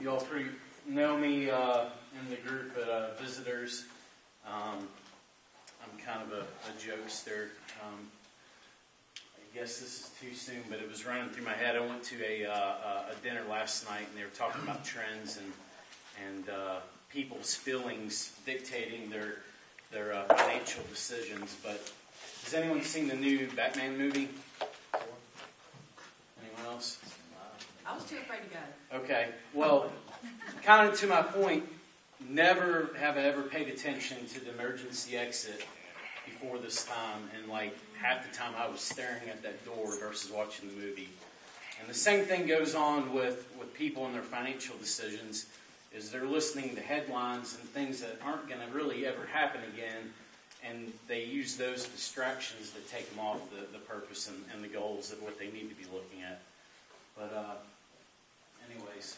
You all pretty know me in the group at visitors. I'm kind of a jokester. I guess this is too soon, but it was running through my head. I went to a dinner last night, and they were talking about trends and people's feelings dictating their financial decisions. But has anyone seen the new Batman movie? Anyone else? I was too afraid to go. Okay. Well, kind of to my point, never have I ever paid attention to the emergency exit before this time, and like half the time I was staring at that door versus watching the movie. And the same thing goes on with people and their financial decisions, is they're listening to headlines and things that aren't going to really ever happen again, and they use those distractions to take them off the purpose and the goals of what they need to be looking at. But anyways,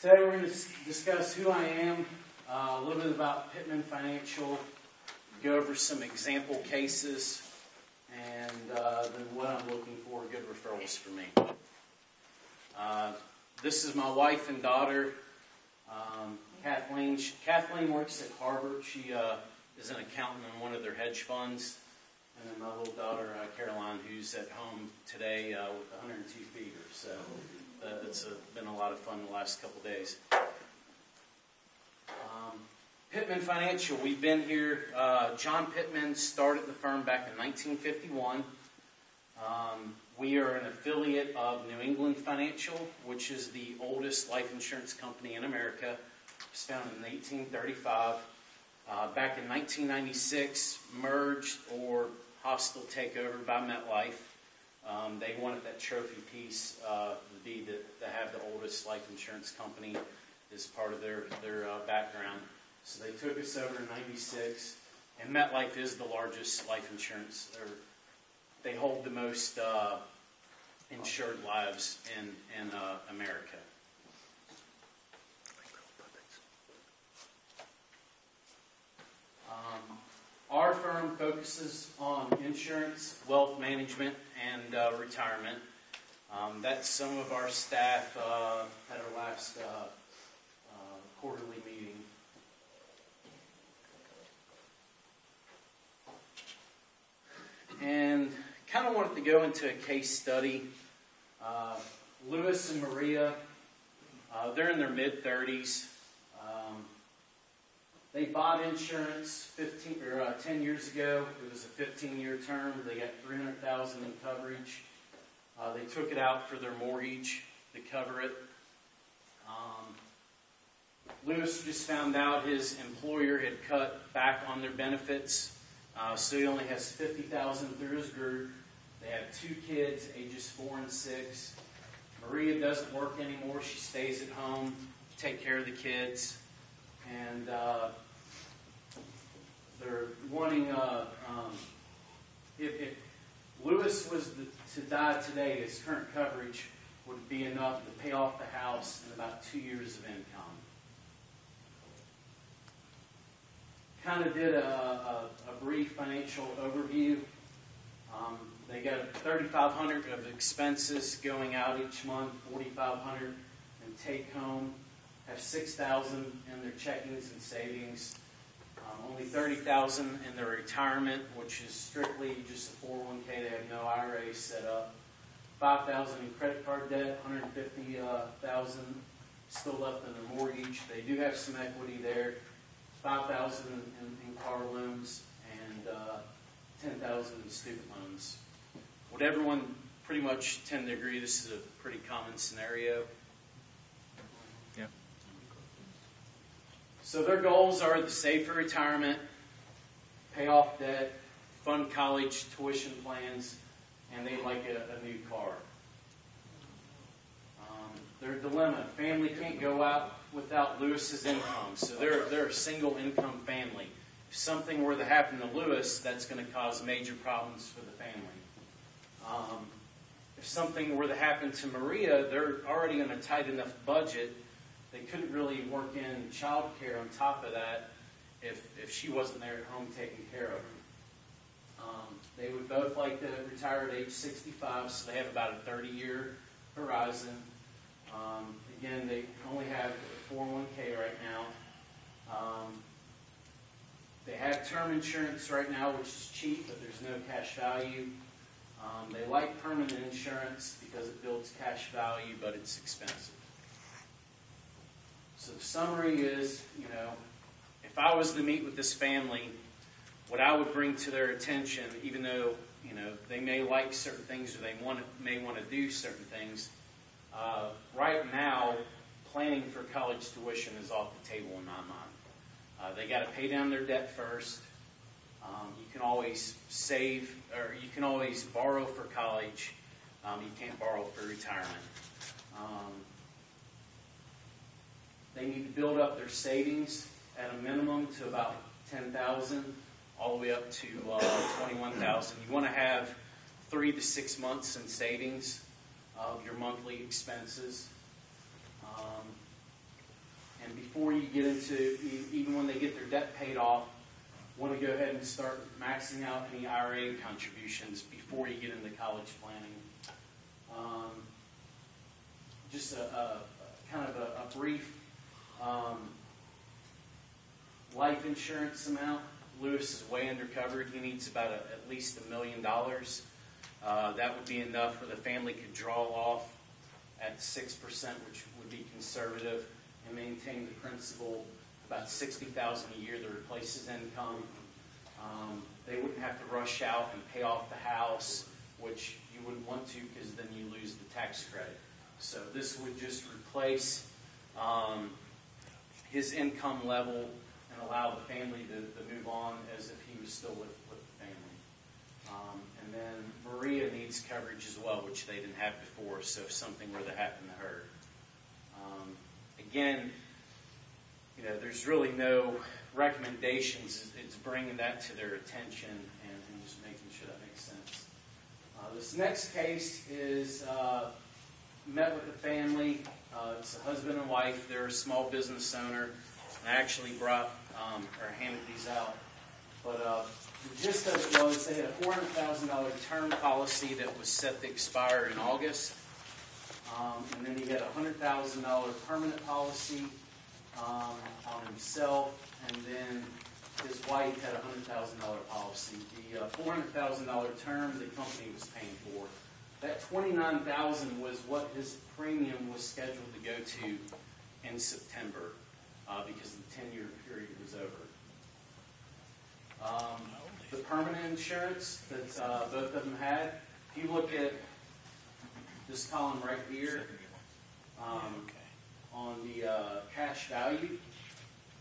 today we're going to discuss who I am, a little bit about Pittman Financial, go over some example cases, and then what I'm looking for, good referrals for me. This is my wife and daughter, Kathleen. Kathleen works at Harvard. She is an accountant in one of their hedge funds. And then my little daughter, Caroline, who's at home today with 102 fevers. So it's been a lot of fun the last couple days. Pittman Financial, we've been here. John Pittman started the firm back in 1951. We are an affiliate of New England Financial, which is the oldest life insurance company in America. It was founded in 1835. Back in 1996, merged or hostile takeover by MetLife. They wanted that trophy piece to have the oldest life insurance company as part of their background. So they took us over in 96, and MetLife is the largest life insurance. They hold the most insured lives in America. Our firm focuses on insurance, wealth management, and retirement. That's some of our staff at our last quarterly meeting. And kind of wanted to go into a case study. Louis and Maria, they're in their mid-30s. They bought insurance 10 years ago. It was a 15-year term. They got $300,000 in coverage. They took it out for their mortgage to cover it. Louis just found out his employer had cut back on their benefits, so he only has $50,000 through his group. They have 2 kids, ages 4 and 6. Maria doesn't work anymore. She stays at home to take care of the kids. And they're wanting, if Louis was to die today, his current coverage would be enough to pay off the house and about 2 years of income. Kind of did a brief financial overview. They got $3,500 of expenses going out each month, $4,500 in take home. Have $6,000 in their checkings and savings, only $30,000 in their retirement, which is strictly just a 401k. They have no IRA set up. $5,000 in credit card debt, $150,000 still left in their mortgage. They do have some equity there. $5,000 in car loans and $10,000 in student loans. Would everyone pretty much tend to agree this is a pretty common scenario? Yeah. So their goals are to save for retirement, pay off debt, fund college tuition plans, and they'd like a new car. Their dilemma, family can't go out without Louis's income. So they're a single income family. If something were to happen to Louis, that's going to cause major problems for the family. If something were to happen to Maria, they're already on a tight enough budget. They couldn't really work in child care on top of that if she wasn't there at home taking care of them. They would both like to retire at age 65, so they have about a 30-year Horizon. Again, they only have a 401k right now. They have term insurance right now, which is cheap, but there's no cash value. They like permanent insurance because it builds cash value, but it's expensive. So the summary is, if I was to meet with this family, what I would bring to their attention, even though, they may like certain things or they may want to do certain things, right now, planning for college tuition is off the table in my mind. They got to pay down their debt first. You can always save, or you can always borrow for college. You can't borrow for retirement. They need to build up their savings at a minimum to about $10,000, all the way up to $21,000. You want to have 3 to 6 months in savings of your monthly expenses. And before you get into, even when they get their debt paid off, want to go ahead and start maxing out any IRA contributions before you get into college planning. Just a kind of a brief life insurance amount. Lewis is way undercovered. He needs about at least $1 million. That would be enough where the family could draw off at 6%, which would be conservative, and maintain the principal about $60,000 a year to replace his income. They wouldn't have to rush out and pay off the house, which you wouldn't want to because then you lose the tax credit. So this would just replace his income level and allow the family to move on as if he was still with the family. And then Maria needs coverage as well, which they didn't have before, so if something were to happen to her. Again, there's really no recommendations. It's bringing that to their attention and just making sure that makes sense. This next case is met with a family. It's a husband and wife. They're a small business owner. I actually brought or handed these out. But the gist of it was they had a $400,000 term policy that was set to expire in August. And then he had a $100,000 permanent policy on himself, and then his wife had a $100,000 policy. The $400,000 term the company was paying for. That $29,000 was what his premium was scheduled to go to in September because the 10-year period was over. The permanent insurance that both of them had, if you look at this column right here on the cash value,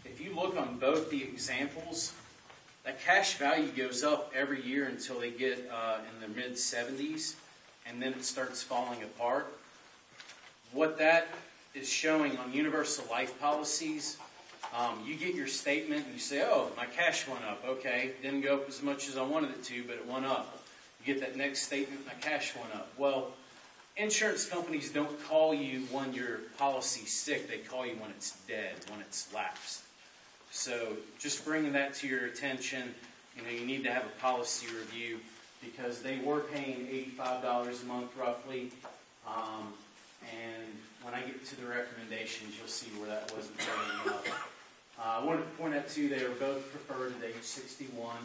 if you look on both the examples, that cash value goes up every year until they get in the mid-70s, and then it starts falling apart. What that is showing on universal life policies, you get your statement and you say, oh, my cash went up. Okay, didn't go up as much as I wanted it to, but it went up. You get that next statement, my cash went up. Well, insurance companies don't call you when your policy's sick. They call you when it's dead, when it's lapsed. So just bringing that to your attention, you need to have a policy review because they were paying $85 a month roughly. And when I get to the recommendations, you'll see where that wasn't going up. I wanted to point out, too, they were both preferred at age 61.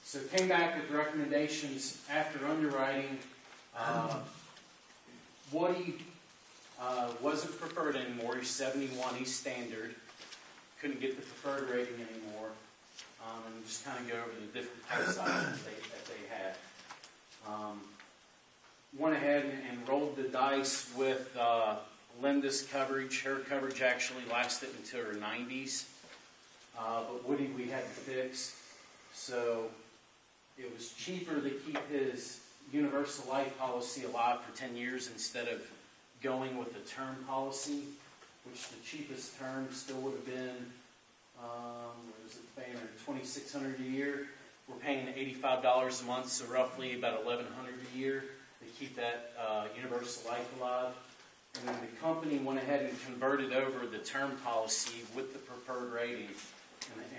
So came back with recommendations after underwriting. Woody wasn't preferred anymore. He's 71. He's standard. Couldn't get the preferred rating anymore. And just kind of go over the different types of items that they had. Went ahead and rolled the dice with Linda's coverage. Her coverage actually lasted until her 90s. But Woody we had to fix. So it was cheaper to keep his universal life policy alive for 10 years instead of going with a term policy, which the cheapest term still would have been, $2,600 a year. We're paying $85 a month, so roughly about $1,100 a year to keep that universal life alive. And then the company went ahead and converted over the term policy with the preferred rating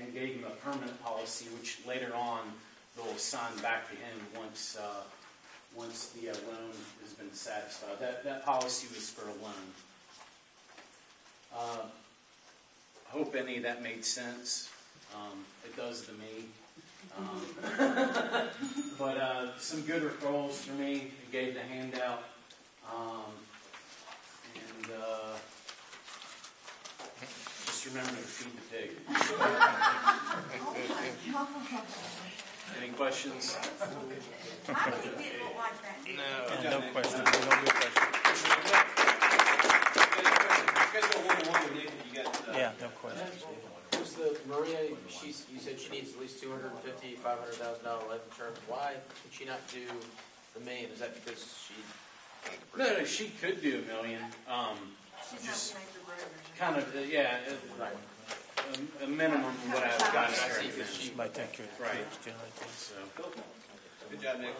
and gave him a permanent policy, which later on they'll assign back to him once once the loan has been satisfied. That policy was for a loan. Hope any of that made sense. It does to me. But some good referrals for me. I gave the handout. And just remember to feed the pig. Any questions? I think it looked like that. No questions. No good questions. Yeah, no questions. Was the Maria? You said she needs at least $250,000, $500,000 life insurance. Why could she not do the $1 million? Is that because she? No, she could do $1 million. She's Just not going to make the road. kind of, yeah, Right. a minimum of what I've got here. She Might take your Right. generally. So. Good job, Nick.